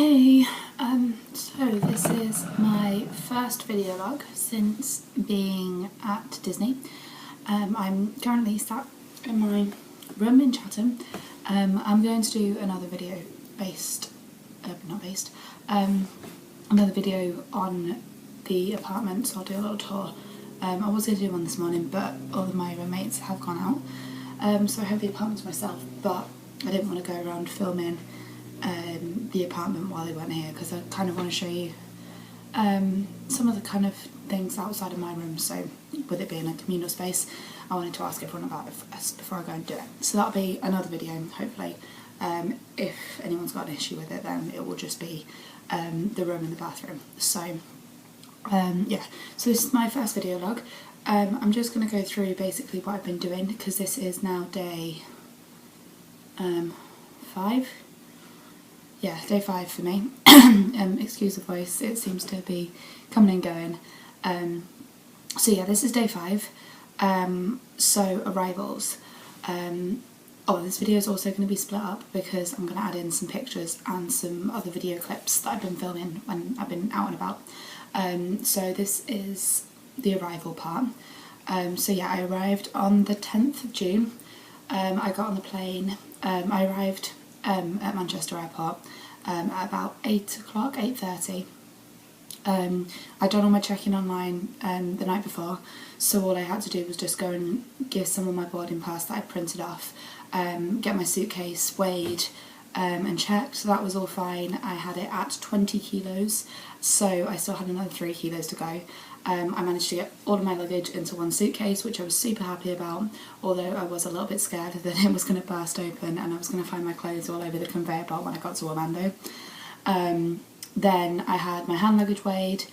Hey, so this is my first video log since being at Disney. I'm currently sat in my room in Chatham. I'm going to do another video another video on the apartment, so I'll do a little tour. I was going to do one this morning, but all of my roommates have gone out, so I have the apartment to myself, but I didn't want to go around filming the apartment while they weren't here, because I kind of want to show you some of the kind of things outside of my room. So with it being a communal space, I wanted to ask everyone about it first before I go and do it. So that'll be another video, hopefully. If anyone's got an issue with it, then it will just be the room and the bathroom. So yeah, so this is my first video log. I'm just going to go through basically what I've been doing, because this is now day 5. Yeah, day 5 for me. Excuse the voice, it seems to be coming and going. So yeah, this is day 5. So arrivals. This video is also going to be split up because I'm going to add in some pictures and some other video clips that I've been filming when I've been out and about. So this is the arrival part. So yeah, I arrived on the 10th of June. I got on the plane. I arrived at Manchester Airport at about 8 o'clock, 8:30. I'd done all my check-in online the night before, so all I had to do was just go and give someone my boarding pass that I printed off, get my suitcase weighed and checked, so that was all fine. I had it at 20 kilos, so I still had another 3 kilos to go. I managed to get all of my luggage into one suitcase, which I was super happy about, although I was a little bit scared that it was going to burst open and I was going to find my clothes all over the conveyor belt when I got to Orlando. Then I had my hand luggage weighed,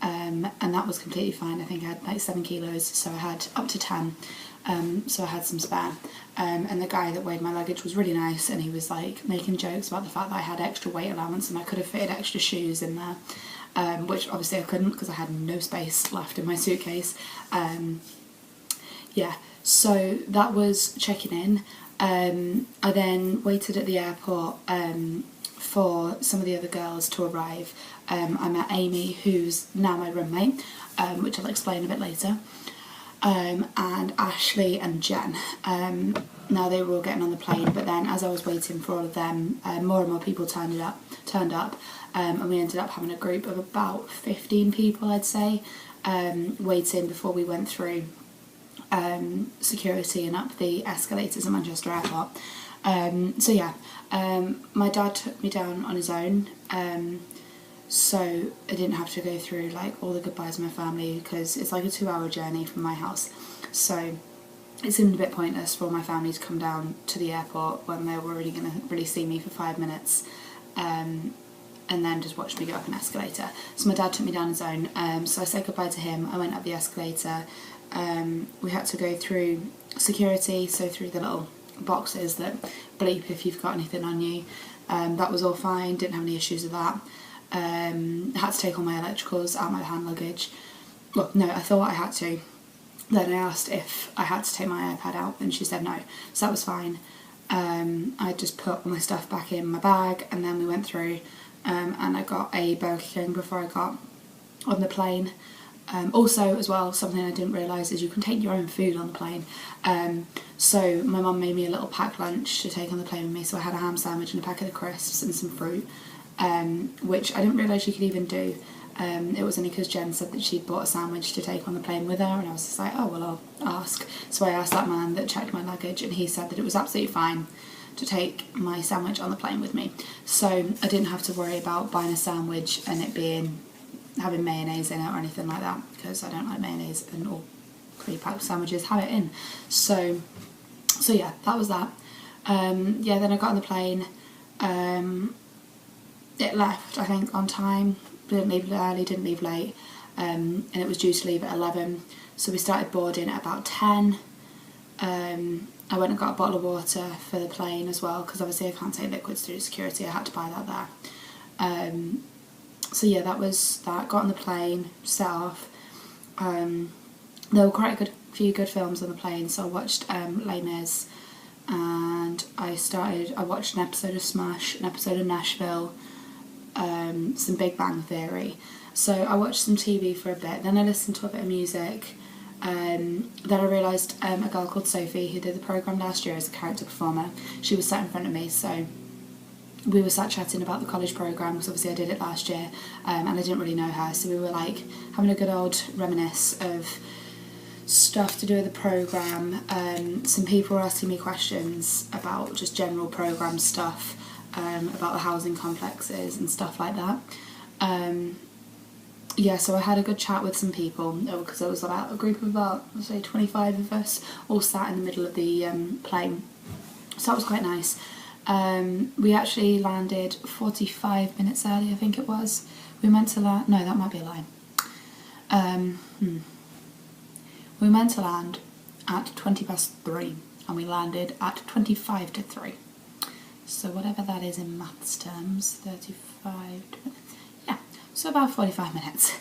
and that was completely fine. I think I had like 7 kilos, so I had up to 10, so I had some spare. And the guy that weighed my luggage was really nice, and he was like making jokes about the fact that I had extra weight allowance and I could have fitted extra shoes in there. Which obviously I couldn't because I had no space left in my suitcase. Yeah, so that was checking in. I then waited at the airport for some of the other girls to arrive. I met Amy, who's now my roommate, which I'll explain a bit later, and Ashley and Jen. Now they were all getting on the plane, but then as I was waiting for all of them, more and more people turned up, and we ended up having a group of about 15 people, I'd say, waiting before we went through security and up the escalators at Manchester Airport. So yeah, my dad took me down on his own, so I didn't have to go through like all the goodbyes of my family, because it's like a 2-hour journey from my house, so it seemed a bit pointless for my family to come down to the airport when they were already going to really see me for 5 minutes, and then just watch me go up an escalator. So my dad took me down his own, so I said goodbye to him. I went up the escalator. We had to go through security, so through the little boxes that bleep if you've got anything on you. That was all fine, didn't have any issues with that. Had to take all my electricals out of my hand luggage. Well, no, I thought I had to. Then I asked if I had to take my iPad out, and she said no, so that was fine. I just put all my stuff back in my bag, and then we went through, and I got a Burger King before I got on the plane. Also, as well, something I didn't realise is you can take your own food on the plane. So my mum made me a little packed lunch to take on the plane with me, so I had a ham sandwich and a packet of crisps and some fruit, which I didn't realise you could even do. It was only because Jen said that she'd bought a sandwich to take on the plane with her, and I was just like, oh well, I'll ask. So I asked that man that checked my luggage, and he said that it was absolutely fine to take my sandwich on the plane with me. So I didn't have to worry about buying a sandwich and it having mayonnaise in it or anything like that, because I don't like mayonnaise, and all pre-packed sandwiches have it in. So yeah, that was that. Yeah, then I got on the plane. It left, I think, on time. Didn't leave early, didn't leave late, and it was due to leave at 11, so we started boarding at about 10. I went and got a bottle of water for the plane as well, because obviously I can't take liquids through security, I had to buy that there. So yeah, that was that. Got on the plane, set off. There were quite a few good films on the plane, so I watched Les Mis, and I watched an episode of Smash, an episode of Nashville, some Big Bang Theory. So I watched some TV for a bit, then I listened to a bit of music. Then I realised a girl called Sophie, who did the programme last year as a character performer, she was sat in front of me, so we were sat chatting about the college programme, because obviously I did it last year, and I didn't really know her, so we were like having a good old reminisce of stuff to do with the programme. Some people were asking me questions about just general programme stuff, about the housing complexes and stuff like that. Yeah, so I had a good chat with some people, because it was about a group of about, I'd say 25 of us, all sat in the middle of the plane. So that was quite nice. We actually landed 45 minutes early, I think it was. We meant to land, no, that might be a lie. We meant to land at 3:20, and we landed at 3. So whatever that is in maths terms, 35, yeah, so about 45 minutes.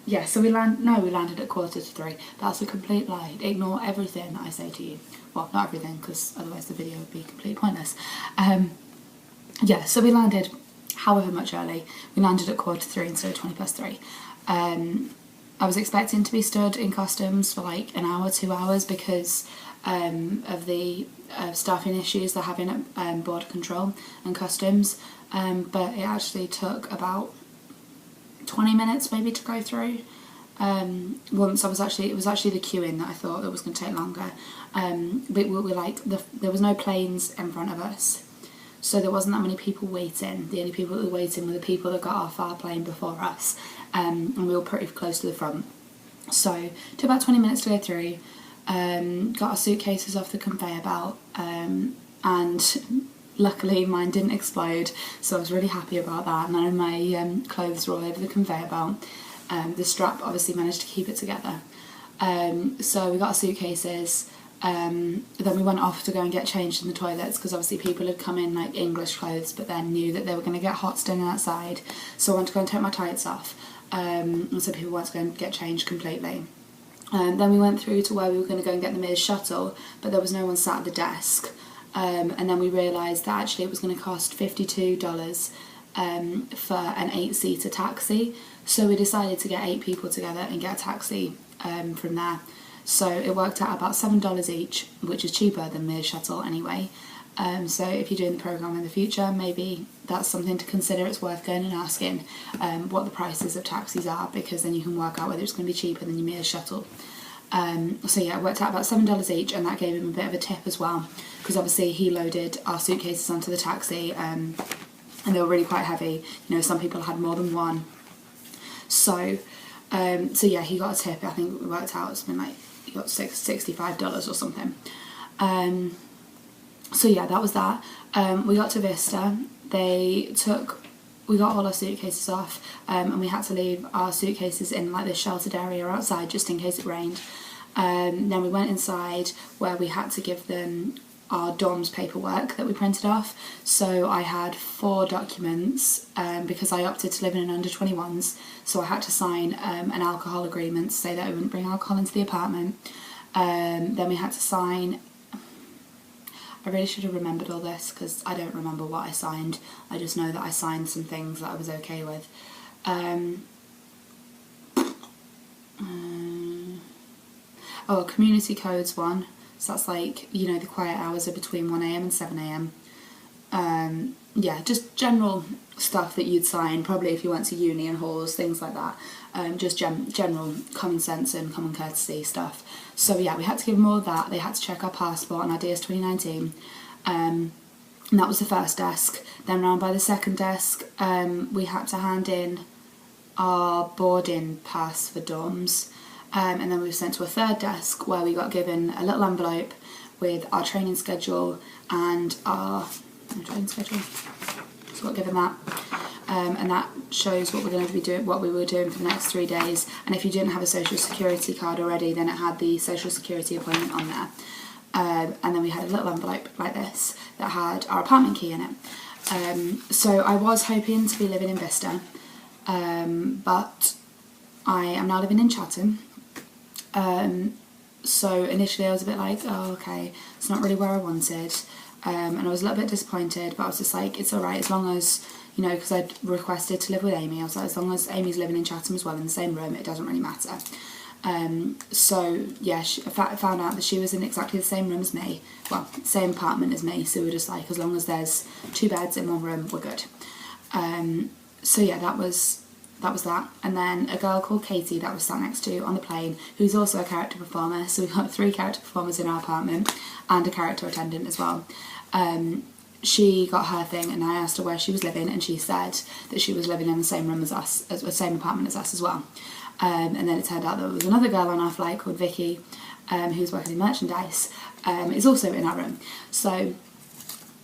Yeah, so we landed at 3:15. That's a complete lie. Ignore everything that I say to you. Well, not everything, because otherwise the video would be completely pointless. Yeah, so we landed however much early. We landed at 3:15 instead of 3:20. I was expecting to be stood in customs for like an hour, 2 hours, because of the staffing issues they're having at border control and customs, but it actually took about 20 minutes maybe to go through. Once it was actually the queuing that I thought it was going to take longer. But there was no planes in front of us, so there wasn't that many people waiting. The only people that were waiting were the people that got off our plane before us, and we were pretty close to the front. So it took about 20 minutes to go through. Got our suitcases off the conveyor belt, and luckily mine didn't explode, so I was really happy about that. None of my clothes were all over the conveyor belt. The strap obviously managed to keep it together. So we got our suitcases, then we went off to go and get changed in the toilets, because obviously people had come in like English clothes but then knew that they were going to get hot standing outside, so I went to go and take my tights off, and so people went to go and get changed completely. Then we went through to where we were going to go and get the Mears shuttle, but there was no one sat at the desk, and then we realised that actually it was going to cost $52 for an 8-seater taxi, so we decided to get 8 people together and get a taxi from there. So it worked out about $7 each, which is cheaper than Mears shuttle anyway. So if you're doing the programme in the future, maybe that's something to consider. It's worth going and asking what the prices of taxis are, because then you can work out whether it's going to be cheaper than your Mears shuttle. So yeah, it worked out about $7 each, and that gave him a bit of a tip as well, because obviously he loaded our suitcases onto the taxi, and they were really quite heavy. You know, some people had more than one. So yeah, he got a tip. I think it worked out, it's been like, he got $65 or something. So yeah, that was that. We got to Vista. We got all our suitcases off, and we had to leave our suitcases in like this sheltered area outside just in case it rained. Then we went inside, where we had to give them our dorms paperwork that we printed off. So I had 4 documents, because I opted to live in an under 21s, so I had to sign an alcohol agreement to say that I wouldn't bring alcohol into the apartment. Then we had to sign, I really should have remembered all this, because I don't remember what I signed. I just know that I signed some things that I was okay with. Oh, a community codes one. So that's like, you know, the quiet hours are between 1am and 7am. Yeah, just general stuff that you'd sign, probably if you went to uni and halls, things like that. Just general common sense and common courtesy stuff. So yeah, we had to give them all that. They had to check our passport and our DS 2019. And that was the first desk. Then round by the second desk, we had to hand in our boarding pass for dorms. And then we were sent to a third desk, where we got given a little envelope with our training schedule and our training schedule. So got given that, and that shows what we're going to be doing, what we were doing for the next 3 days. And if you didn't have a social security card already, then it had the social security appointment on there. And then we had a little envelope like this that had our apartment key in it. So I was hoping to be living in Vista, but I am now living in Chatham. So initially I was a bit like, oh okay, it's not really where I wanted. and I was a little bit disappointed, but I was just like, it's alright, as long as, you know, because I'd requested to live with Amy, I was like, as long as Amy's living in Chatham as well in the same room, it doesn't really matter. So yeah, I found out that she was in exactly the same room as me, well, same apartment as me, so we were just like, as long as there's 2 beds in one room, we're good. So yeah, that was that. And then a girl called Katie that was sat next to on the plane, who's also a character performer, so we got 3 character performers in our apartment and a character attendant as well. She got her thing, and I asked her where she was living, and she said that she was living in the same room as us, the same apartment as us as well. And then it turned out there was another girl on our flight called Vicky, who's working in merchandise, is also in our room. So,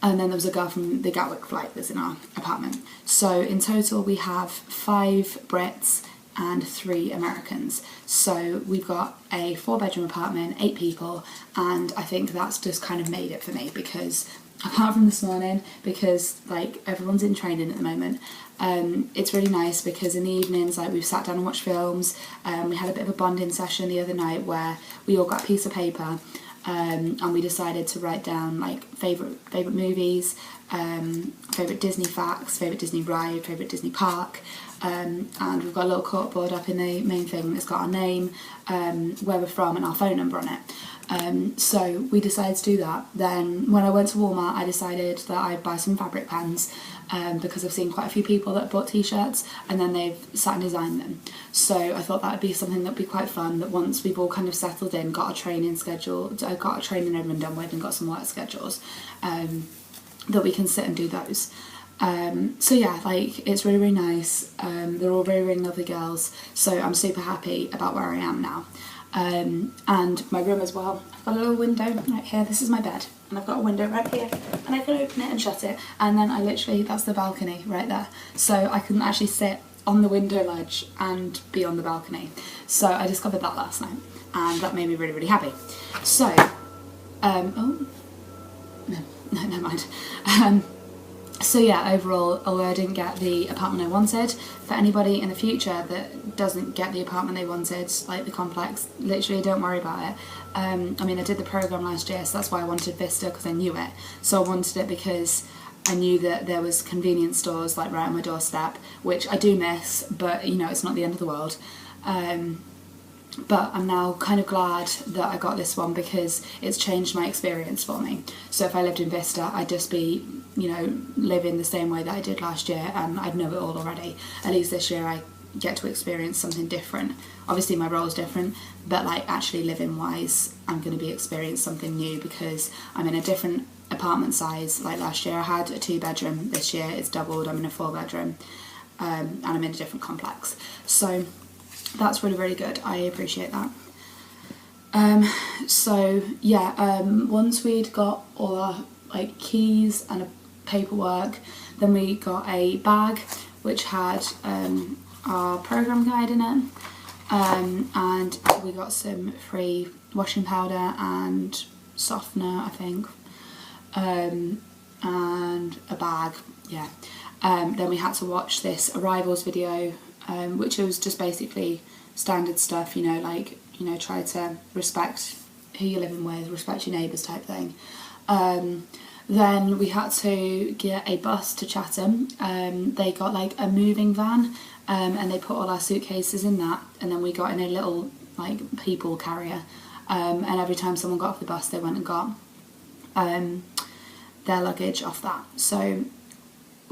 and then there was a girl from the Gatwick flight that's in our apartment. So in total we have 5 Brits and 3 Americans. So we've got a 4-bedroom apartment, 8 people, and I think that's just kind of made it for me, because apart from this morning, because like everyone's in training at the moment, it's really nice because in the evenings, like, we've sat down and watched films. We had a bit of a bonding session the other night where we all got a piece of paper, and we decided to write down like favourite movies, favourite Disney facts, favourite Disney ride, favourite Disney park, and we've got a little corkboard up in the main thing that's got our name, where we're from, and our phone number on it. So we decided to do that. Then when I went to Walmart, I decided that I'd buy some fabric pens, because I've seen quite a few people that bought t-shirts and then they've sat and designed them. So I thought that would be something that would be quite fun, that once we've all kind of settled in, got a training schedule, got a training over and done with, and got some work schedules, that we can sit and do those. So yeah, like, it's really, really nice. They're all very, really lovely girls, so I'm super happy about where I am now. And my room as well, I've got a little window right here. This is my bed, and I've got a window right here, and I can open it and shut it, and then I literally, that's the balcony right there, so I can actually sit on the window ledge and be on the balcony. So I discovered that last night, and that made me really, really happy. So oh no, never mind. So yeah, overall, although I didn't get the apartment I wanted, for anybody in the future that doesn't get the apartment they wanted, like the complex, literally don't worry about it. I mean, I did the programme last year, so that's why I wanted Vista, because I knew it. So I wanted it because I knew that there was convenience stores like right on my doorstep, which I do miss, but you know, it's not the end of the world. But I'm now kind of glad that I got this one, because it's changed my experience for me. So if I lived in Vista, I'd just be, you know, living the same way that I did last year, and I'd know it all already. At least this year I get to experience something different. Obviously my role is different, but like actually living wise, I'm going to be experiencing something new, because I'm in a different apartment size. Like last year I had a 2-bedroom, this year it's doubled, I'm in a 4-bedroom, and I'm in a different complex. So that's really, really good. I appreciate that. So yeah, once we'd got all our like keys and paperwork, then we got a bag which had our programme guide in it, and we got some free washing powder and softener, I think, and a bag, yeah. Then we had to watch this arrivals video, which was just basically standard stuff, you know, like, you know, try to respect who you're living with, respect your neighbours type thing. Then we had to get a bus to Chatham. They got like a moving van, and they put all our suitcases in that, and then we got in a little like people carrier, and every time someone got off the bus they went and got their luggage off that. So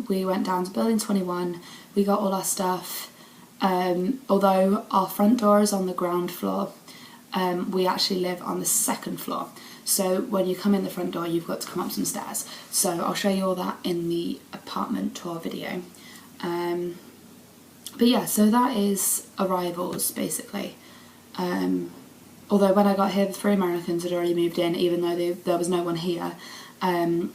we went down to building 21, we got all our stuff. Although our front door is on the ground floor, we actually live on the 2nd floor. So when you come in the front door, you've got to come up some stairs. So I'll show you all that in the apartment tour video. But yeah, so that is arrivals basically. Although when I got here, the 3 Americans had already moved in, even though there was no one here.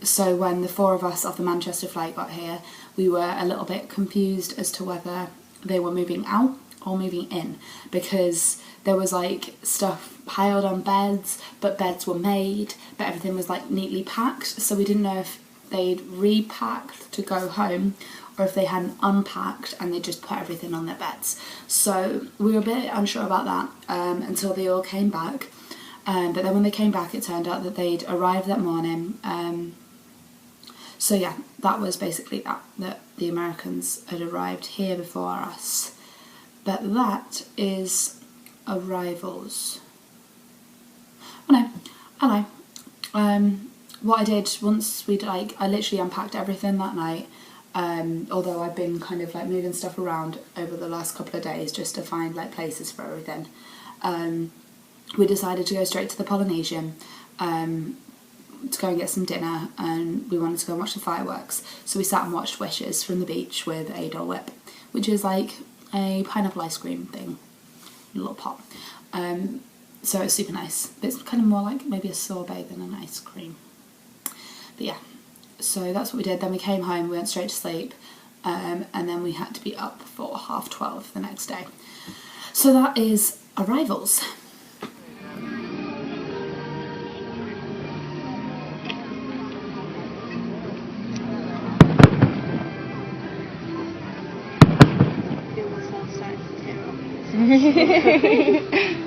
So when the 4 of us off the Manchester flight got here, we were a little bit confused as to whether they were moving out or moving in, because there was like stuff piled on beds, but beds were made, but everything was like neatly packed, so we didn't know if they'd repacked to go home or if they hadn't unpacked and they just put everything on their beds. So we were a bit unsure about that until they all came back. But then when they came back, it turned out that they'd arrived that morning, So yeah, that was basically that the Americans had arrived here before us. But that is arrivals. Oh no, I lie. What I did once I literally unpacked everything that night. Although I've been kind of like moving stuff around over the last couple of days just to find like places for everything. We decided to go straight to the Polynesian to go and get some dinner, and we wanted to go and watch the fireworks. So we sat and watched Wishes from the beach with a Dole Whip, which is like a pineapple ice cream thing, a little pop. So it's super nice. But it's kind of more like maybe a sorbet than an ice cream. But yeah, so that's what we did. Then we came home, we went straight to sleep, and then we had to be up for 12:30 the next day. So that is arrivals. Feel myself starting to tear up.